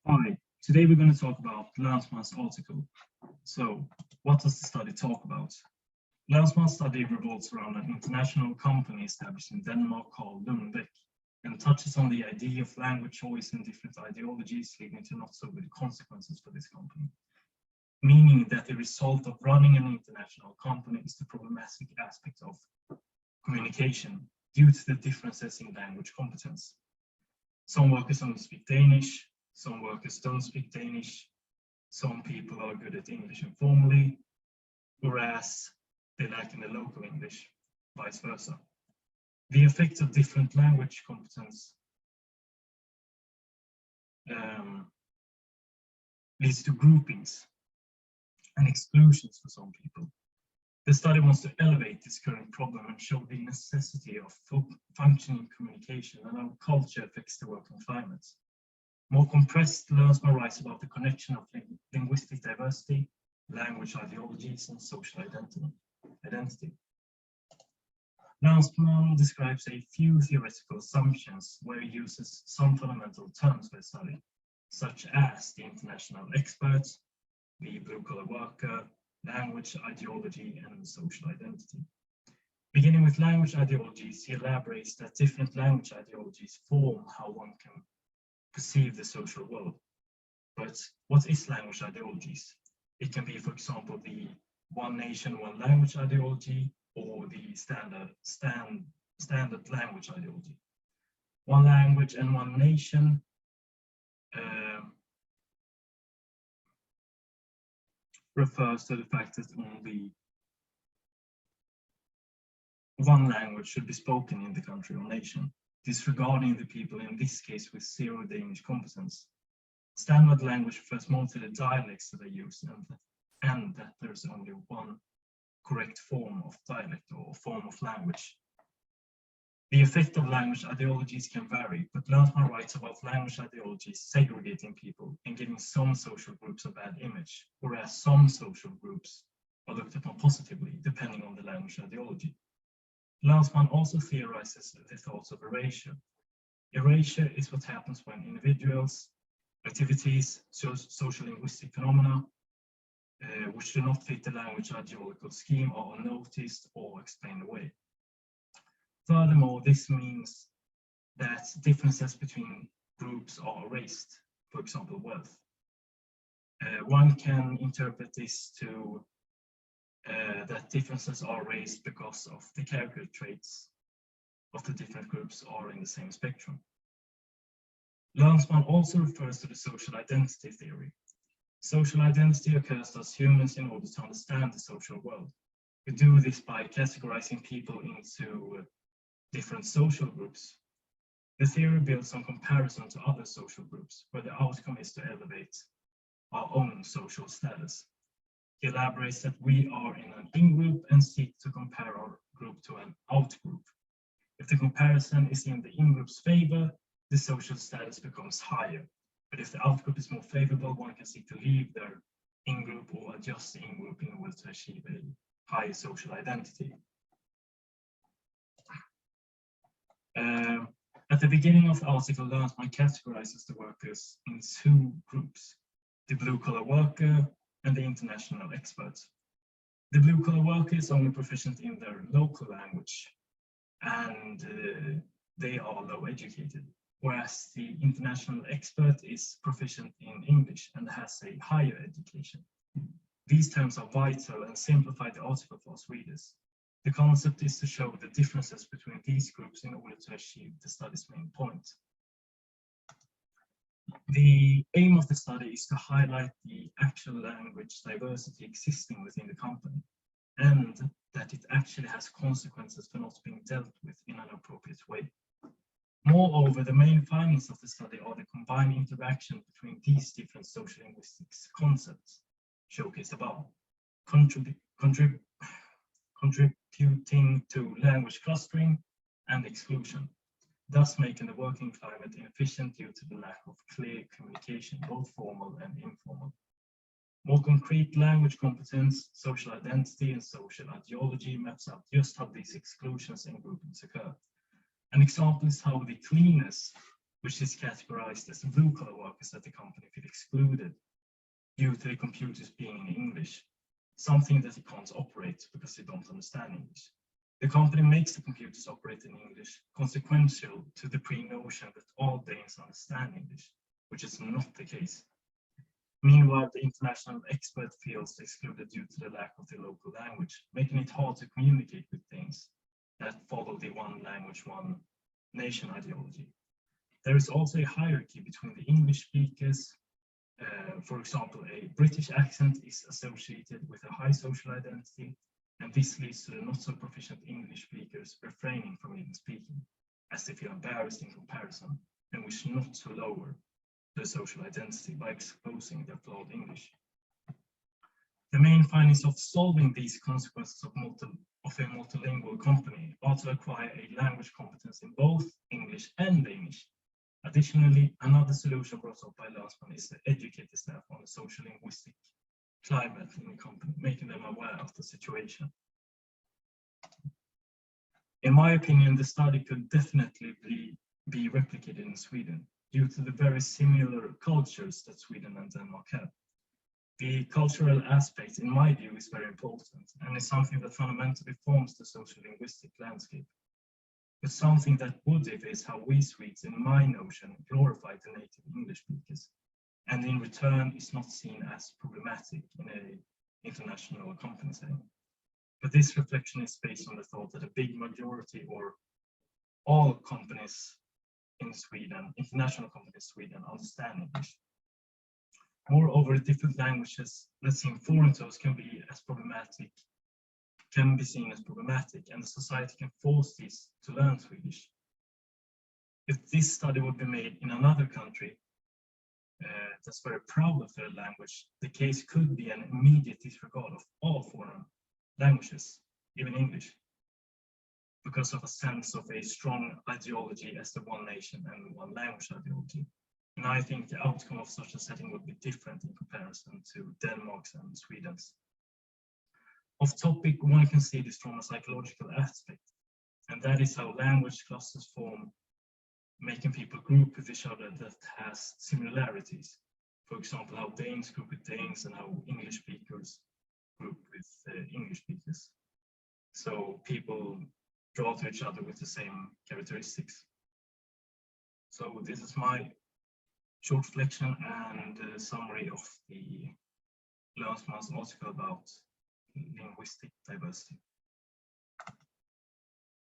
Hi, today we're going to talk about Landsman's article. So, what does the study talk about? Landsman's study revolves around an international company established in Denmark called Lundbeck and touches on the idea of language choice and different ideologies leading to not so good consequences for this company. Meaning that the result of running an international company is the problematic aspect of communication due to the differences in language competence. Some workers only speak Danish, some workers don't speak Danish, some people are good at English informally, whereas they lack in the local English, vice versa. The effect of different language competence leads to groupings and exclusions for some people. The study wants to elevate this current problem and show the necessity of functioning communication and how culture affects the working climate. More compressed, Landsman writes about the connection of linguistic diversity, language ideologies, and social identity. Landsman describes a few theoretical assumptions where he uses some fundamental terms for the study, such as the international expert, the blue-collar worker, language ideology, and social identity. Beginning with language ideologies, he elaborates that different language ideologies form how one can perceive the social world. But what is language ideologies? It can be, for example, the one nation, one language ideology, or the standard language ideology. One language and one nation refers to the fact that only one language should be spoken in the country or nation, disregarding the people in this case with zero Danish competence. Standard language refers more to the dialects that are used and that there's only one correct form of dialect or form of language. The effect of language ideologies can vary, but Landsman writes about language ideologies segregating people and giving some social groups a bad image, whereas some social groups are looked upon positively depending on the language ideology. Landsman also theorizes the thoughts of erasure. Erasure is what happens when individuals, activities, sociolinguistic phenomena, which do not fit the language ideological scheme are unnoticed or explained away. Furthermore, this means that differences between groups are erased, for example, wealth. One can interpret this to that differences are raised because of the character traits of the different groups are in the same spectrum. Landsman also refers to the social identity theory. Social identity occurs as humans in order to understand the social world. We do this by categorizing people into different social groups. The theory builds on comparison to other social groups, where the outcome is to elevate our own social status. He elaborates that we are in an in-group and seek to compare our group to an out-group. If the comparison is in the in-group's favor, the social status becomes higher. But if the out-group is more favorable, one can seek to leave their in-group or adjust the in-group in order to achieve a higher social identity. At the beginning of the article, Landsman categorizes the workers in two groups, the blue-collar worker and the international expert. The blue-collar worker is only proficient in their local language, and they are low educated, whereas the international expert is proficient in English and has a higher education. These terms are vital and simplify the article for us readers. The concept is to show the differences between these groups in order to achieve the study's main point. The aim of the study is to highlight the actual language diversity existing within the company, and that it actually has consequences for not being dealt with in an appropriate way. Moreover, the main findings of the study are the combined interaction between these different sociolinguistic concepts showcased above, contributing to language clustering and exclusion, thus making the working climate inefficient due to the lack of clear communication, both formal and informal. More concrete language competence, social identity, and social ideology maps out just how these exclusions and groupings occur. An example is how the cleaners which is categorized as blue-collar workers that the company feel excluded due to the computers being in English, something that it can't operate because they don't understand English. The company makes the computers operate in English, consequential to the pre-notion that all Danes understand English, which is not the case. Meanwhile, the international expert feels excluded due to the lack of the local language, making it hard to communicate with Danes that follow the one language, one nation ideology. There is also a hierarchy between the English speakers. For example, a British accent is associated with a high social identity, and this leads to the not so proficient English speakers refraining from even speaking, as they feel embarrassed in comparison and wish not to lower their social identity by exposing their flawed English. The main findings of solving these consequences of a multilingual company are to acquire a language competence in both English and Danish. Additionally, another solution brought up by Landsman is to educate the staff on the sociolinguistic climate in the company, making them aware of the situation. In my opinion, the study could definitely be replicated in Sweden due to the very similar cultures that Sweden and Denmark have. The cultural aspect, in my view, is very important and is something that fundamentally forms the sociolinguistic landscape. But something that would differ is how we Swedes, in my notion, glorify the native English speakers, and in return is not seen as problematic in an international company setting. But this reflection is based on the thought that a big majority or all companies in Sweden, international companies in Sweden, understand English. Moreover, different languages that seem foreign to us can be seen as problematic, and the society can force these to learn Swedish. If this study would be made in another country that's very proud of their language, the case could be an immediate disregard of all foreign languages, even English, because of a sense of a strong ideology as the one nation and one language ideology. And I think the outcome of such a setting would be different in comparison to Denmark's and Sweden's. Off topic, one can see this from a psychological aspect, and that is how language clusters form, making people group with each other that has similarities. For example, how Danes group with Danes and how English speakers group with English speakers. So people draw to each other with the same characteristics. So this is my short reflection and summary of the last month's article about linguistic diversity.